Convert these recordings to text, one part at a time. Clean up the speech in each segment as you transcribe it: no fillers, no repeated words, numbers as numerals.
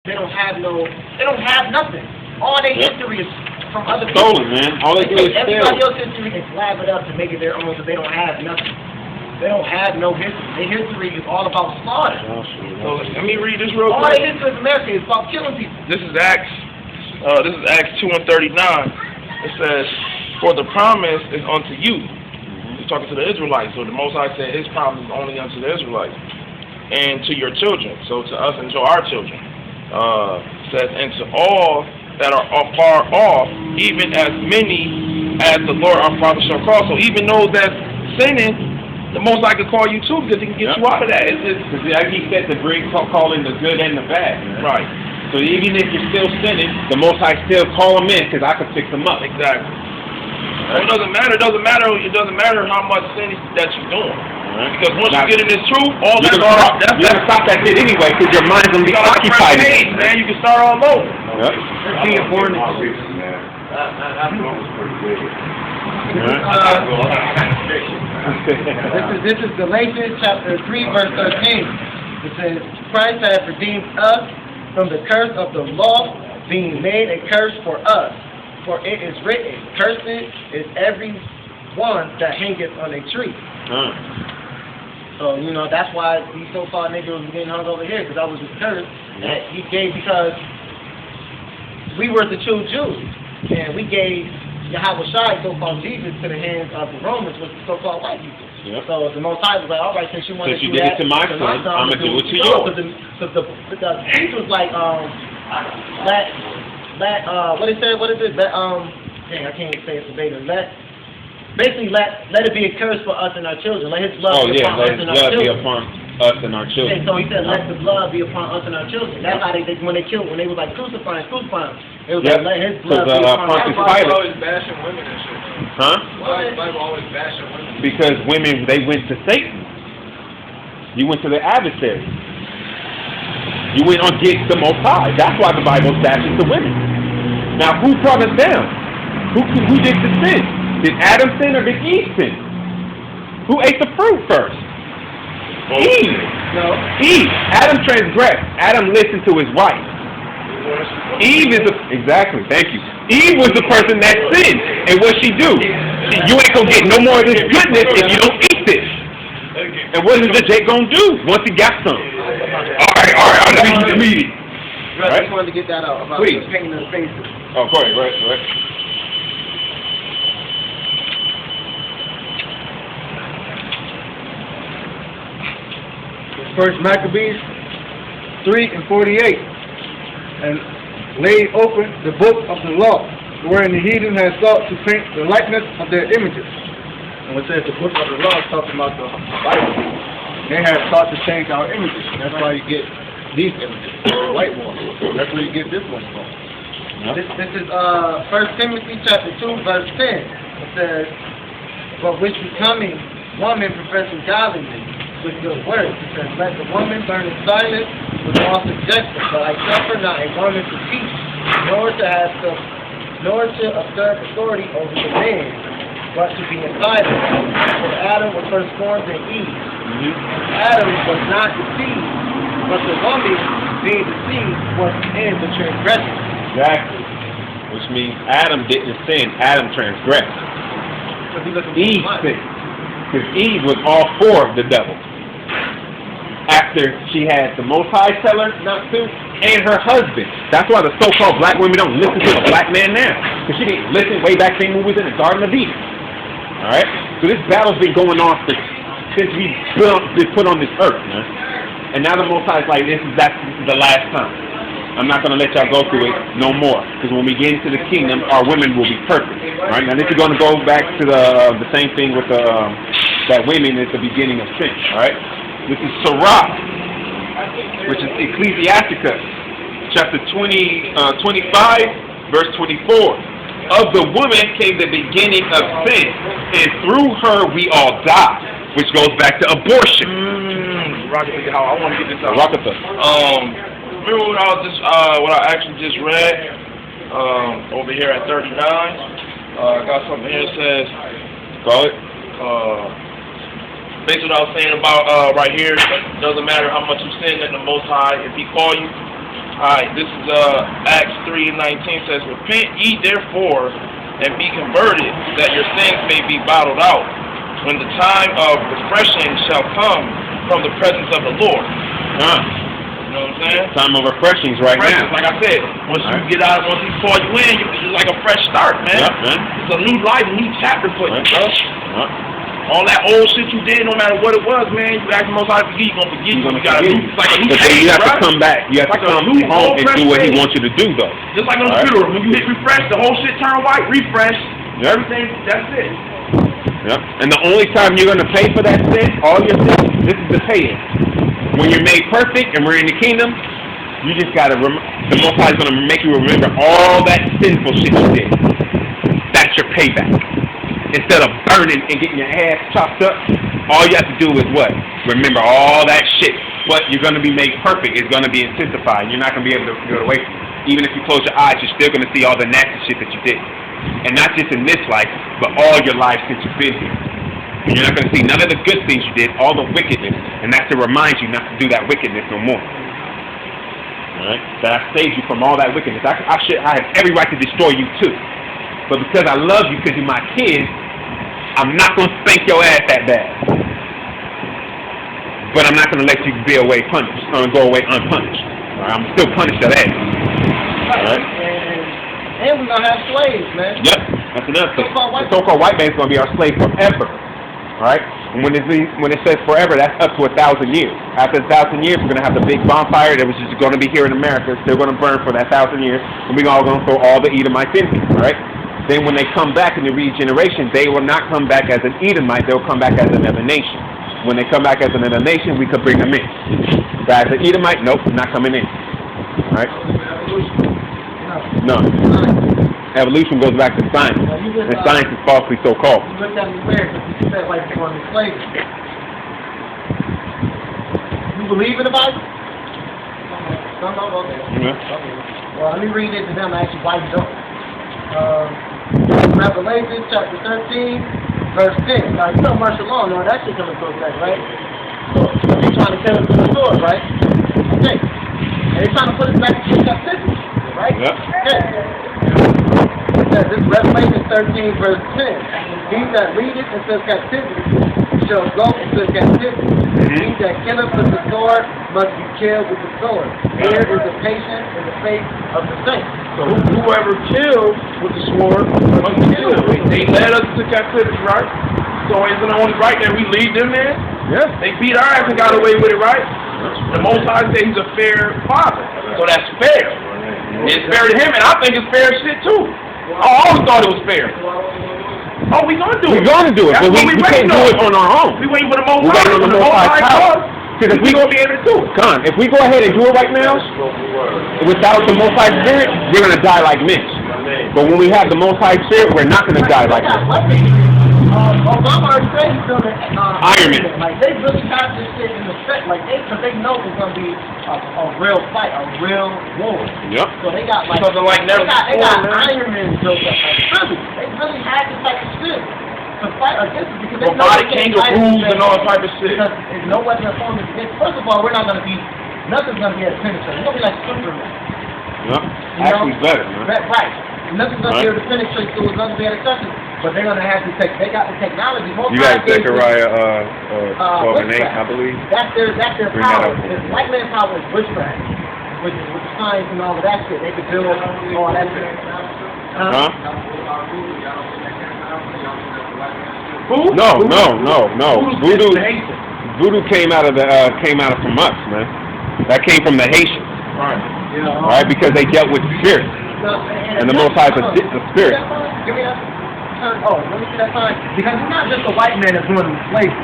They don't have nothing. All their history is from other people. Stolen, man. All they do is steal. Everybody else's history is slab it up to make it their own, so they don't have nothing. They don't have no history. Their history is all about slaughter. So let me read this real All quick. their history in America is about killing people. This is Acts 2:39. It says, "For the promise is unto you." He's talking to the Israelites. So the Most High said His promise is only unto the Israelites and to your children. So to us and to our children. Says, and to all that are far off, even as many as the Lord our Father shall call. So even those that's sinning, the Most High can call you too, because He can get you out of that. Because like He said, to bring calling the good and the bad. Man. Right. So even if you're still sinning, the Most High still call them in, because I can fix them up. Exactly. So it doesn't matter. It doesn't matter how much sin that you're doing. Right. Because once you get in this truth, all you're gonna stop that shit anyway, because your mind's gonna be occupied. Man, you can start all over. Yep. Being born This is Galatians chapter 3, verse 13. It says, Christ hath redeemed us from the curse of the law, being made a curse for us. For it is written, Cursed is every one that hangeth on a tree. So, that's why these so-called niggas was getting hung over here, because I was just cursed that He gave, because we were the true Jews, and we gave Yahweh Shai, so-called Jesus, to the hands of the Romans, which is so-called white people. Yep. So the Most High was like, all right, since you want to do did that, it to my son, I'm going to do it to yours. Because the speech was like, what is it? Dang, I can't say it verbatim. Basically, let it be a curse for us and our children. Let His blood be upon us and our children. Let His blood be upon us and our children. And so He said, let the blood be upon us and our children. That's how they when they was like crucifying, it was like, let His blood be upon us. Why always bashing women and shit? Huh? Why is the Bible always bashing women? Because women, they went to Satan. You went to the adversary. You went against the Most High. That's why the Bible bashes the women. Now, who brought us down? Who did the sin? Did Adam sin or did Eve sin? Who ate the fruit first? Eve. No. Eve. Adam transgressed. Adam listened to his wife. Eve is exactly. Thank you. Eve was the person that sinned, and what she do? You ain't gonna get no more of this goodness if you don't eat this. And what is the Jake gonna do once he got some? All right. Let me eat it. I just wanted to get that out about the pain in the faces. Oh, go ahead. Right. First Maccabees 3:48, and laid open the book of the law, wherein the heathen had sought to paint the likeness of their images. And it says the book of the law is talking about the Bible. They had sought to change our images. That's why you get these images, the white ones. That's where you get this one from. This is 1 Timothy chapter 2, verse 10. It says, but which becoming woman professing godliness with good works. It says, let the woman burn in silence with all suggestion, but I suffer not a woman to teach, nor to observe authority over the man, but to be in silence. For Adam was first formed in Eve. Adam was not deceived, but the woman being deceived was in the transgression. Exactly. Which means Adam didn't sin. Adam transgressed. Eve sinned. Because Eve was all for the devil. After she had the Most High tell her not to, and her husband. That's why the so-called black women don't listen to a black man now. Because she didn't listen way back then when we was in the Garden of Eden. Alright? So this battle's been going on since we been put on this earth, man. And now the Most High is like, this is the last time. I'm not going to let y'all go through it no more. Because when we get into the kingdom, our women will be perfect. Alright? Now this is going to go back to the same thing with that women at the beginning of sin. Alright? This is Sirach, which is Ecclesiasticus, chapter 25, verse 24. Of the woman came the beginning of sin, and through her we all die, which goes back to abortion. I want to get this out. Rakatha. Remember what I actually just read over here at 39? I got something here that says, Call it. basically what I was saying about right here, it doesn't matter how much you sin, that the Most High, if He call you, Alright, this is Acts 3:19 says, Repent ye therefore, and be converted, that your sins may be bottled out, when the time of refreshing shall come from the presence of the Lord. You know what I'm saying? Time of refreshings right Refreshing, now. like I said, once you get out, once he call you in, it's like a fresh start, man. Yep, man. It's a new life, a new chapter for you, Right. bro. Yep. All that old shit you did, no matter what it was, man, you ask the Most High to forgive, you gonna forgive you. You got a new, it's like a new But then page, you have bro. to come back. You have Like to a come new home whole and do fresh what he page. wants you to do, though. Just like on the All right. computer, when you hit refresh, the whole shit turn white, refresh, Yep. everything, that's it. Yep. And the only time you're going to pay for that sin, all your sins, this is the pay-in. When you're made perfect and we're in the kingdom, you just got to, the Most High is going to make you remember all that sinful shit you did. That's your payback. Instead of burning and getting your ass chopped up, all you have to do is what? Remember all that shit. What? You're going to be made perfect. It's going to be intensified. You're not going to be able to get away from it. Even if you close your eyes, you're still going to see all the nasty shit that you did. And not just in this life, but all your life since you've been here. And you're not going to see none of the good things you did, all the wickedness. And that's to remind you not to do that wickedness no more. Alright? That I saved you from all that wickedness. I have every right to destroy you too. But because I love you, because you're my kid, I'm not going to spank your ass that bad. But I'm not going to let you be away punished. It's going to go away unpunished. All right? I'm still punished that ass. All right? And we're going to have slaves, man. Yep. That's another thing. The so-called white man's going to be our slave forever. All right? And when it says forever, that's up to 1,000 years. After 1,000 years, we're going to have the big bonfire that was just going to be here in America. Still going to burn for that 1,000 years. And we're all going to throw all the Edomites in here. All right? Then when they come back in the regeneration, they will not come back as an Edomite, they'll come back as another nation. When they come back as another nation, we could bring them in. But as an Edomite, nope, not coming in. Alright? No. Evolution goes back to science. And science is falsely so-called. You looked at me weird because you said like you're going to slavery. You believe in the Bible? No, okay. Yeah. Okay. Well, let me read it to them actually why you don't. Revelation chapter 13, verse 10. Now, you know martial law, no, that shit coming to effect, right? So, they're trying to tell us to the sword, right? Okay. And they're trying to put us back to captivity, right? Yep. Okay. It says, this Revelation 13, verse 10. He that readeth and says captivity shall go into captivity. He that killeth with the sword must be killed with the sword. Here is the patience in the faith of the saints. So whoever kills with the sword must be killed. They led us to captivity, right? So isn't it only right that we lead them in? Yes. They beat our ass and got away with it, right? The Most High said he's a fair father. So that's fair. It's fair to him, and I think it's fair shit too. I always thought it was fair. Oh, we gonna do it. We're going to do it, That's but what we can't do it on our own. We waiting for the Most We're High. waiting on the When Most High's power. Because we gonna be able to do it. Con, if we go ahead and do it right now, without the Most High Spirit, we're going to die like Mitch. But when we have the Most High Spirit, we're not going to die like Mitch. Obama already said he's doing Iron Man. Like, they really got this shit in the set. Like, because they know it's going to be a real fight, a real war. Yep. So they got, like, Something like never they got before, man. Iron Man built up. Like, really, they really had this type of shit to fight against it because they know Robotic they can't fight kangaroos against and all it. type of shit. Because there's no weapon of form against. First of all, we're not going to be, nothing's going to be able to penetrate. It's going to be like Superman. Yep. Actually better, man. Right. Nothing's going to be able to penetrate through it. Nothing's going to be able to touch it. But they're going to have to take, they got the technology. You got Zechariah 12 and 8, I believe. That's their Bring power. that up. The white man's power is witchcraft. With science and all of that shit. They could build all that shit. Huh? Who? No. Voodoo came out from us, man. That came from the Haitians. Right. All right, because they dealt with spirits. And the Most High is a spirit. Give me that. Oh, let me see that sign. Because it's not just the white man that's doing slavery.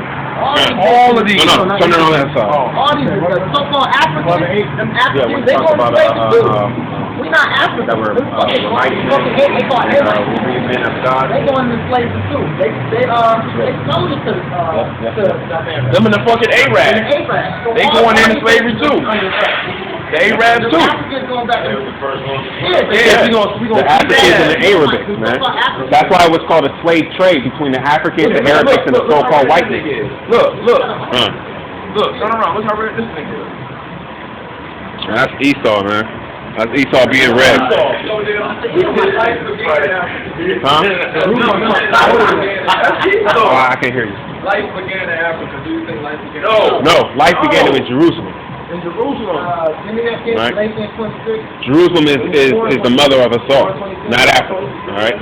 All of these. No, turn it on that side. All these so-called Africans, them Africans, they talk go into about, slavery too. We not Africans. that were They call mighty men of God. They go into slavery too. They sold it to Them and the fucking Arabs. They going into slavery too. The Arabs too. Africans going back. Yeah, we gonna The Africans and the Arabics, man. That's why it was called a slave trade between the Africans, the Arabics, and the so-called white men. Look, Uh. look, turn around. Look how red this nigga is. That's Esau, man. That's Esau being red. Huh? Oh, I can't hear you. Life began in Africa. Do you think life began? No, life began in Jerusalem. In Jerusalem. Give me that Right. Galatians 26. Jerusalem is the mother of us all, not Africa. All right,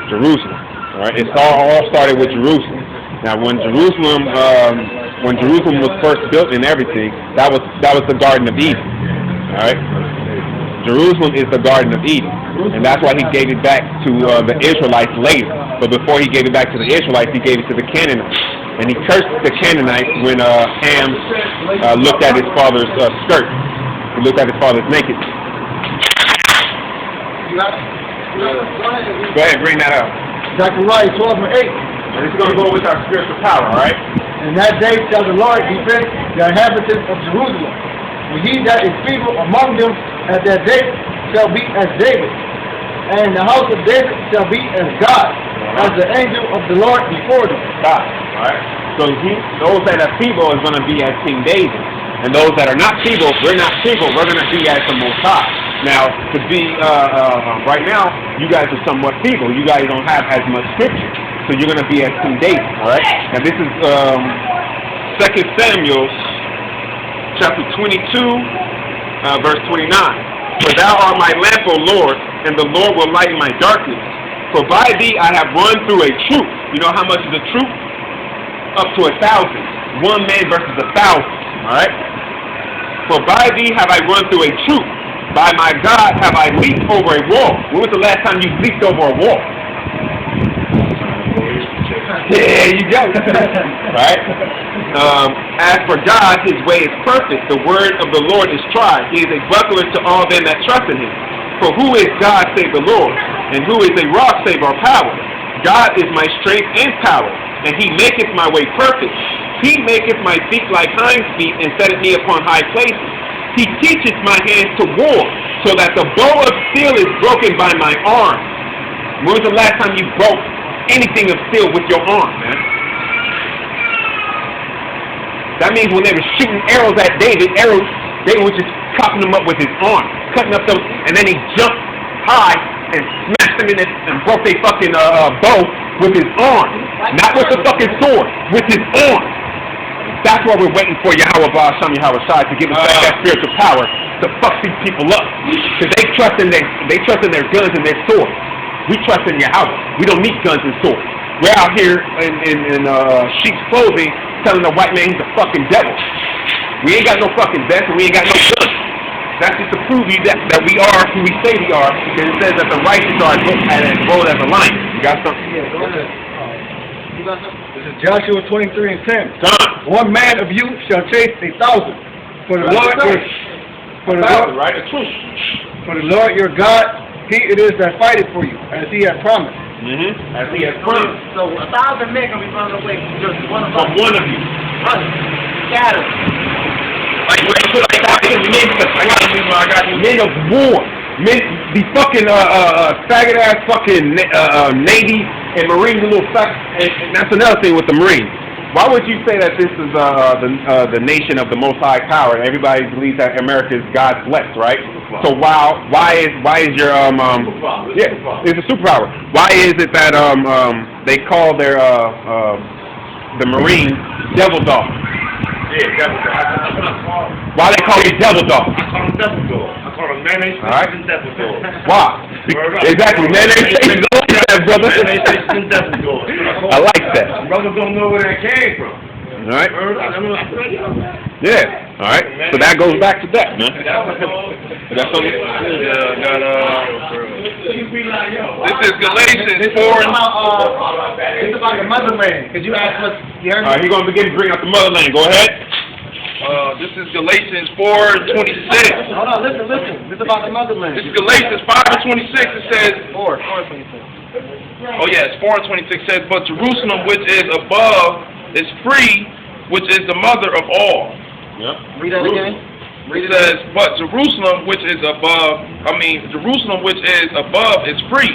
Jerusalem. All right, it all started with Jerusalem. Now, when Jerusalem was first built and everything, that was the Garden of Eden. All right, Jerusalem is the Garden of Eden, and that's why he gave it back to the Israelites later. But before he gave it back to the Israelites, he gave it to the Canaanites, and he cursed the Canaanites when Ham looked at his father's skirt. He looked at his father's nakedness. Go ahead, bring that up. Zechariah 12:8. And it's going to go with our spiritual power, all right? In that day shall the Lord defend the inhabitants of Jerusalem. And he that is feeble among them at that day shall be as David. And the house of David shall be as God, as the angel of the Lord before them. God, all right? So those that are feeble is going to be as King David. And those that are not feeble, we're not feeble, we're going to be as the Most High. Now, to be, right now, you guys are somewhat feeble. You guys don't have as much scripture. So you're going to be as King David, all right? Now, this is 2 Samuel chapter 22, verse 29. For thou art my lamp, O Lord, and the Lord will lighten my darkness. For by thee I have run through a troop. You know how much is a troop? Up to 1,000. One man versus 1,000, all right? For by thee have I run through a troop. By my God have I leaped over a wall. When was the last time you leaped over a wall? There you go. Right? As for God, his way is perfect. The word of the Lord is tried. He is a buckler to all them that trust in him. For who is God save the Lord? And who is a rock save our power? God is my strength and power, and he maketh my way perfect. He maketh my feet like hinds feet, and setteth me upon high places. He teacheth my hands to war, so that the bow of steel is broken by my arm. When was the last time you broke anything of steel with your arm, man? That means when they were shooting arrows at David, David was just cutting them up with his arm, cutting up those, and then he jumped high and smashed them in it and broke their fucking bow with his arm, not with the fucking sword, with his arm. That's why we're waiting for Yahweh Ba'asham Yahweh Shai to give us back that spiritual power to fuck these people up, because they trust in their guns and their swords. We trust in Yahweh. We don't need guns and swords. We're out here in sheep's clothing telling the white man he's a fucking devil. We ain't got no fucking vest and we ain't got no guns. That's just to prove you that we are who we say we are, because it says that the righteous are as bold as a lion. You got something? Yeah, go ahead. You got something? This is Joshua 23:10. Son. One man of you shall chase 1,000. For the Lord Right? A truth. For the Lord your God, he it is that fighteth for you, as he hath promised. As he has promised. So 1,000 men can be running away from just one of us. From one of you. Scattered. Like men of war. Men, the fucking faggot ass fucking Navy and Marines, a little suck. And that's another thing with the Marines. Why would you say that this is the nation of the Most High Power? Everybody believes that America is God's blessed, right? So why is your it's a superpower. Why is it that they call their the Marines devil dogs? Yeah, devil dog. Why they call you devil dog? I call him devil dog. I call him mayonnaise and devil dog. Why? Exactly, mayonnaise and brother. Mayonnaise and devil dog. I like that. Brothers don't know where that came from. All right. Yeah. All right. So that goes back to that, man. That's something. This is Galatians 4. It's about the motherland. Because you asked us, you heard All right, he's going to begin to bring up the motherland. Go ahead. This is Galatians 4:26. Hold on, listen. It's about the motherland. This is Galatians 5:26. It says, 4:26. oh yes, 4:26 says, but Jerusalem which is above is free, which is the mother of all. Yep. Read that again. It says, but Jerusalem which is above, Jerusalem which is above is free,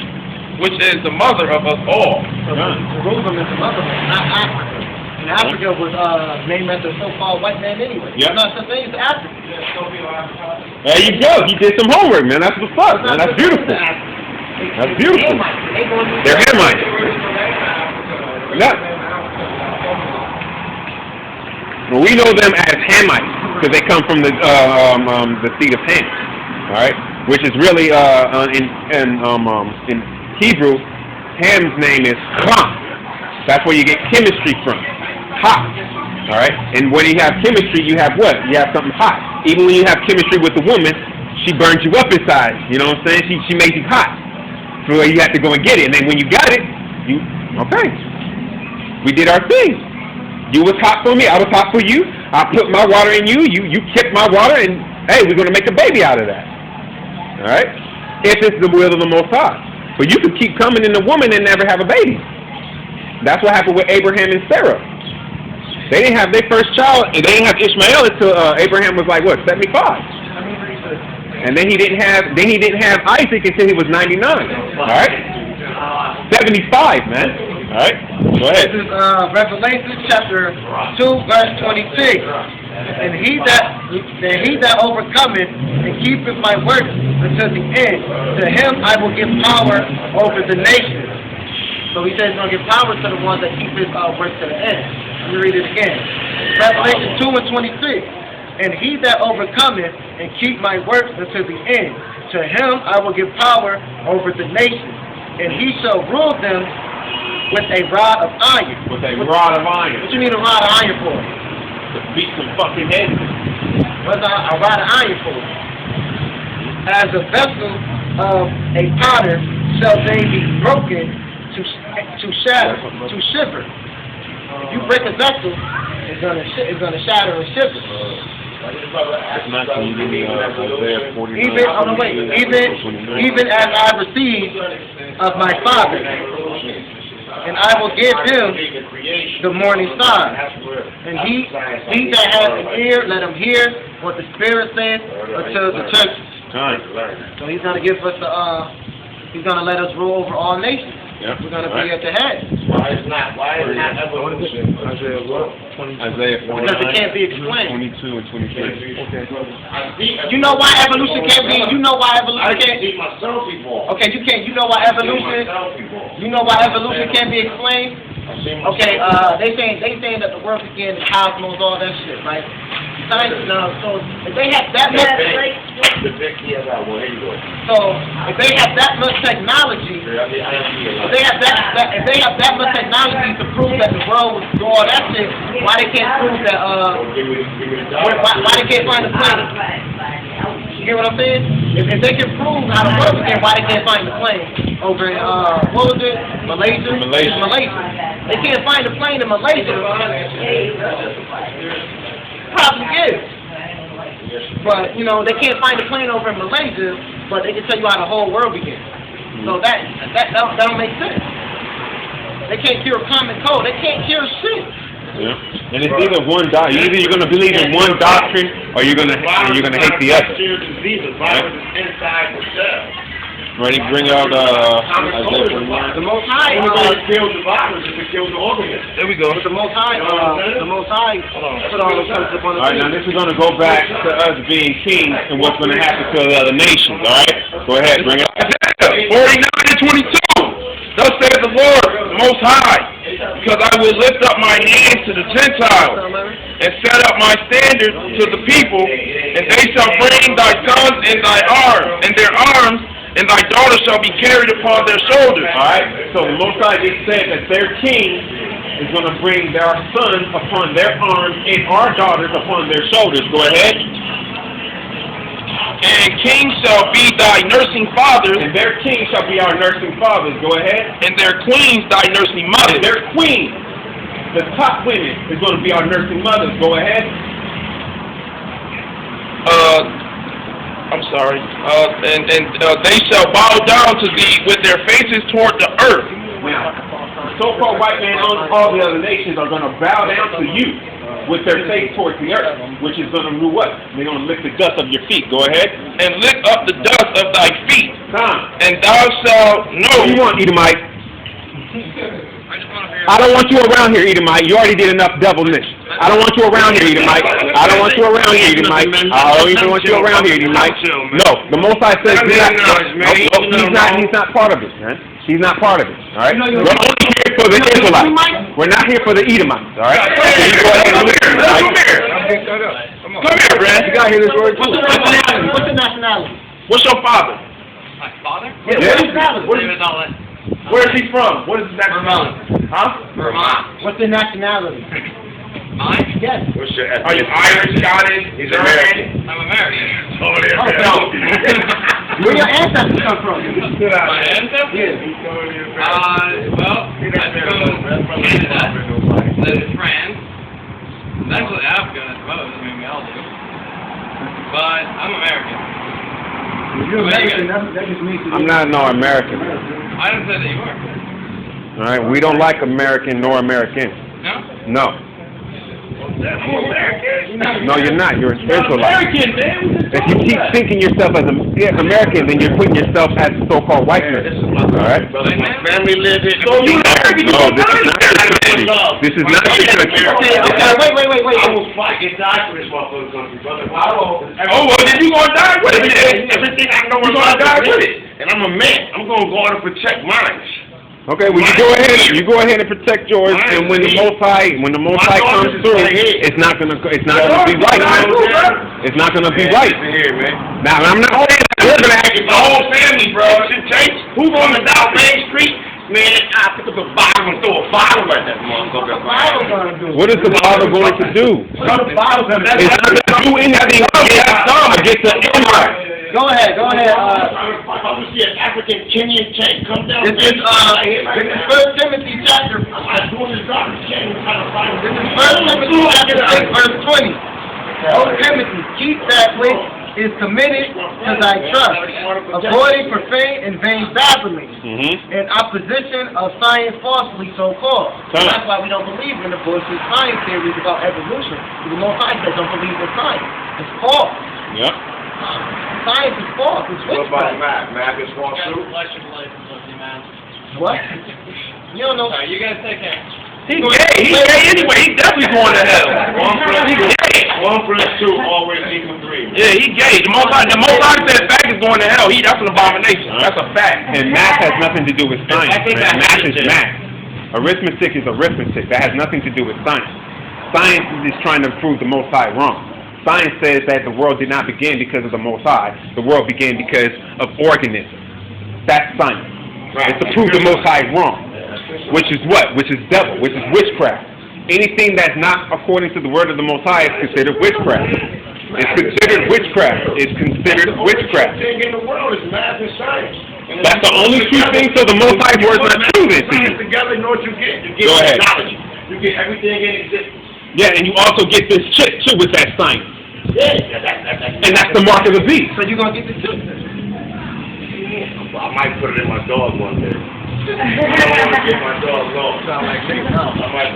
which is the mother of us all. So Jerusalem is the motherland, not Africa. And Africa was named after a so-called white man anyway. Yep. It's not such thing as Africa. There you go. He did some homework, man. That's what's up, man. That's beautiful. That's beautiful. They're Hamites. Yeah. Well, we know them as Hamites because they come from the seed of Ham. All right, which is really in Hebrew, Ham's name is Ham. That's where you get chemistry from. Hot. All right, and when you have chemistry, you have what? You have something hot. Even when you have chemistry with a woman, she burns you up inside. You know what I'm saying? She makes you hot. So you have to go and get it. And then when you got it, okay. We did our thing. You was hot for me. I was hot for you. I put my water in you. You kept my water, and hey, we're gonna make a baby out of that. All right? If it's the will of the Most High. But you could keep coming in the woman and never have a baby. That's what happened with Abraham and Sarah. They didn't have their first child, and they didn't have Ishmael until Abraham was like what, 75. And then he didn't have Isaac until he was 99. All right? 75, man. All right? Go ahead. This is Revelation chapter 2, verse 26. And he that overcometh and keepeth my works until the end, to him I will give power over the nations. So he says he's going to give power to the ones that keep his works to the end. Let me read it again. Revelation 2 and 26. And he that overcometh and keep my works until the end, to him I will give power over the nations, and he shall rule them with a rod of iron. With a rod of iron. What you need a rod of iron for? To beat some fucking heads. What's a rod of iron for? As a vessel of a potter shall they be broken to shatter, to shiver. If you break a vessel, it's gonna shatter and shiver. It's not going to give me Isaiah 49. Even as I received of my Father, and I will give him the morning star. And he that has an ear, let him hear what the Spirit says unto the churches. So he's going to give us he's going to let us rule over all nations. Yep. We're going to be at the head. Why is not evolution? Isaiah what? Isaiah 49, Because it can't be explained. 22 and 23. You know why evolution can't be? You know why evolution I can't can't? see myself before. Okay, you can't. You know why evolution? You know why evolution can't be explained? Okay, they saying that the world began, the cosmos, all that shit, right? Science, no. So if they have that much, so if they have that much technology, if they have that much technology to prove that the world was do all that shit, why they can't prove that? Why they can't find the planet? You get what I'm saying? If they can prove how the world began, why they can't find the plane over in what was it? Malaysia. They can't find the plane in Malaysia. Probably is. But, you know, they can't find a plane over in Malaysia, but they can tell you how the whole world began. So that don't make sense. They can't cure common cold. They can't cure shit. Yeah. And it's either one doctrine. Either you're going to believe in one doctrine, or you're going to hate the other. Ready? Bring out The Most High. kills the virus if it kills the organism. There we go. But the Most High put all the curses upon the All right, now this is going to go back to us being kings and what's going to happen to the other nations. All right, go ahead, bring it. 49 and 22. Thus says the Lord, the Most High, because I will lift up my hands to the Gentiles and set up my standard to the people, and they shall bring thy sons in thy arms, and their arms, and thy daughters shall be carried upon their shoulders. All right, so the Most High just said that their king is going to bring their sons upon their arms and our daughters upon their shoulders. Go ahead. And kings shall be thy nursing fathers, And their king shall be our nursing fathers. Go ahead. and their queens thy nursing And mothers. their queen, the top women, is going to be our nursing mothers. Go ahead. I'm sorry. And they shall bow down to thee with their faces toward the earth. Now, the so-called white man on all the other nations are going to bow down to you with their face towards the earth, which is going to do what? They're going to lick the dust of your feet. Go ahead. And lick up the dust of thy feet. Tom. And thou shalt know. What do you want, Edomite? I just want to I don't want you around here, Edomite. You already did enough devilness. I don't want you around here, Edomite. I don't want you around here, Edomite. I don't even want you around here, Edomite. No, the Most High says he's not part of it, man. He's not part of it, all right? We're only here for the Israelites. We're not here for the Edomites, all right? So you go ahead and listen, all right? Come here, Brad. You gotta hear this word too. What's your nationality? What's your nationality? What's your father? My father? What's your nationality? David Allen. Where is he from? What is his nationality? Huh? Vermont. What's your nationality? Mine? Yes. What's your Are you Irish, Scottish? He's American. I'm American. Oh, there. Where your ancestors come from? My ancestors? Well, I suppose Canada, then France, eventually Africa, I suppose. I mean, we all do. But I'm American. You're American, that just means I'm not no American. I didn't say that you were. All right, we don't like American nor Americans. No? No. No, you're not. You're an Israelite. If you keep thinking yourself as American, then you're putting yourself as a so-called white man. All right? Family live here. No, this is not your country. Okay, wait. I will fight and die for this motherfucking country, brother. Oh, well, then you gonna die with it. Everything I know You about gonna die with it. And I'm a man. I'm gonna go out and protect mine. Okay, well you go ahead and protect yours, and when the Most High comes through, it's not gonna be right, man. It's not gonna be right. Here, man. Now I'm not saying that we're gonna act The whole family, bro. Who's on the South Main Street? Man, I pick up the Bible and throw a Bible at that motherfucker. What is the Bible going to do? It's not gonna do anything against the Israelites. Go ahead. I want to see an African Kenyan tank come down. This is 1 Timothy chapter. I'm doing this garbage can trying to find This is 1 Timothy chapter 6, verse 20. O Timothy, keep that which is committed to thy trust, avoiding profane and vain babblings, and opposition of science falsely so called. That's why we don't believe in the bullshit science theories about evolution. The Most High says don't believe in science. It's false. Yep. Science is false. It's What about witchcraft. math? Math is false too? What? You don't know. Alright, you guys take care. He's gay anyway. He's definitely going to hell. 1 plus 2 always equals 3. Yeah, he gay. The Most High said fact is going to hell. That's an abomination. That's a fact. And math has nothing to do with science. Man. Math is math. Arithmetic is arithmetic. That has nothing to do with science. Science is trying to prove the Most High wrong. Science says that the world did not begin because of the Most High. The world began because of organisms. That's science. It's to prove the Most High wrong. Which is what? Which is devil. Which is witchcraft. Anything that's not according to the word of the Most High is considered witchcraft. It's considered witchcraft. It's considered witchcraft. The only thing in the world is math and science. That's the only true thing, so the Most High word's not true then to you. Together, you know what you get? You get Go ahead. technology. You get everything in existence. Yeah, and you also get this chip too with that science. Yeah, And that's the mark of the beast. So you're going to get the chip. I might put it in my dog one day. I don't want to get my dog lost. I might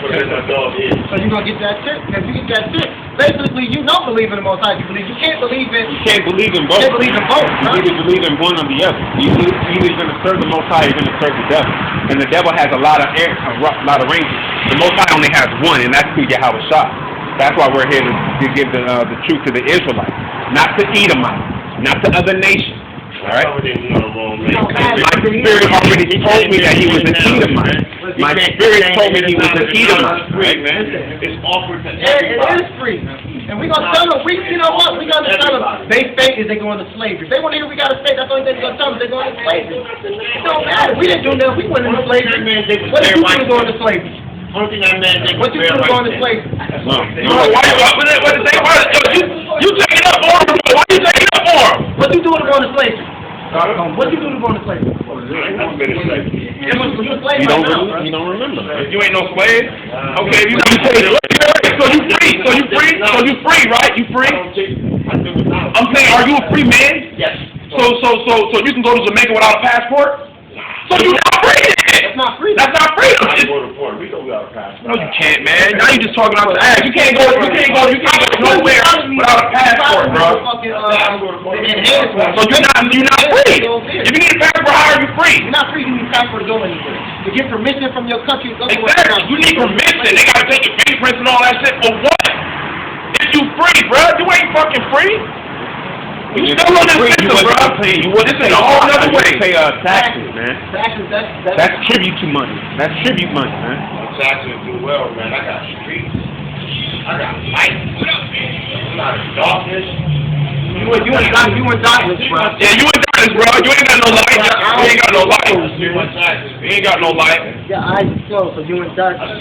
put it in my dog's ear. So you're going to get that chip. If you get that chip, basically you don't believe in the Most High. You can't believe in. You can't believe in both. You can't believe in both. You either believe in one or the other. You're either going to serve the Most High or you're going to serve the devil. And the devil has a lot of ranges. The Most High only has one, and that's through Yahweh Shah. That's why we're here to give the truth to the Israelites, not to Edomites, not to other nations. All right? My spirit already told me that he was an Edomite. My spirit told me he was an Edomite. Right, man? It's offered to It everybody. is free. And we're going to tell them, you know what? We're going to tell them, they state is they're going to slavery. If they want to hear we got to state, that's the only thing they're going to tell them, they're going to slavery. It don't matter. We didn't do nothing. We went into slavery. What did you do going to slavery? Only thing I meant, What you do going to slavery? You taking up for him? Why you taking up for him? What you doing to go to slavery? What you do to go to slavery? I've been a slave. You a slave You right now. don't remember. You ain't no slave? Okay, if you not so you free, right? You free? I'm saying, are you a free man? Yes. So you can go to Jamaica without a passport? So you not free? That's not free. That's not freedom. I go to Puerto Rico without a passport. No, you can't, man. Now you just talking out the ass. You can't go nowhere without a passport, bro. So you're not free. If you need a passport, how are you free? You're not free. You need have to go anywhere. To get permission from your country, Exactly. You need permission. They gotta take your fingerprints and all that shit for what? If you free, bro, you ain't fucking free. You still on this system, bro. This is a whole nother way. Pay taxes, man. Taxes, That's tribute to money. That's tribute money, man. I'm taxing to do well, man. I got streets. I got light. I'm not in darkness. You in darkness, bro. Yeah, you in darkness, bro. You ain't got no light. You ain't got no light. You ain't got no light. Your eyes are closed, so you in darkness.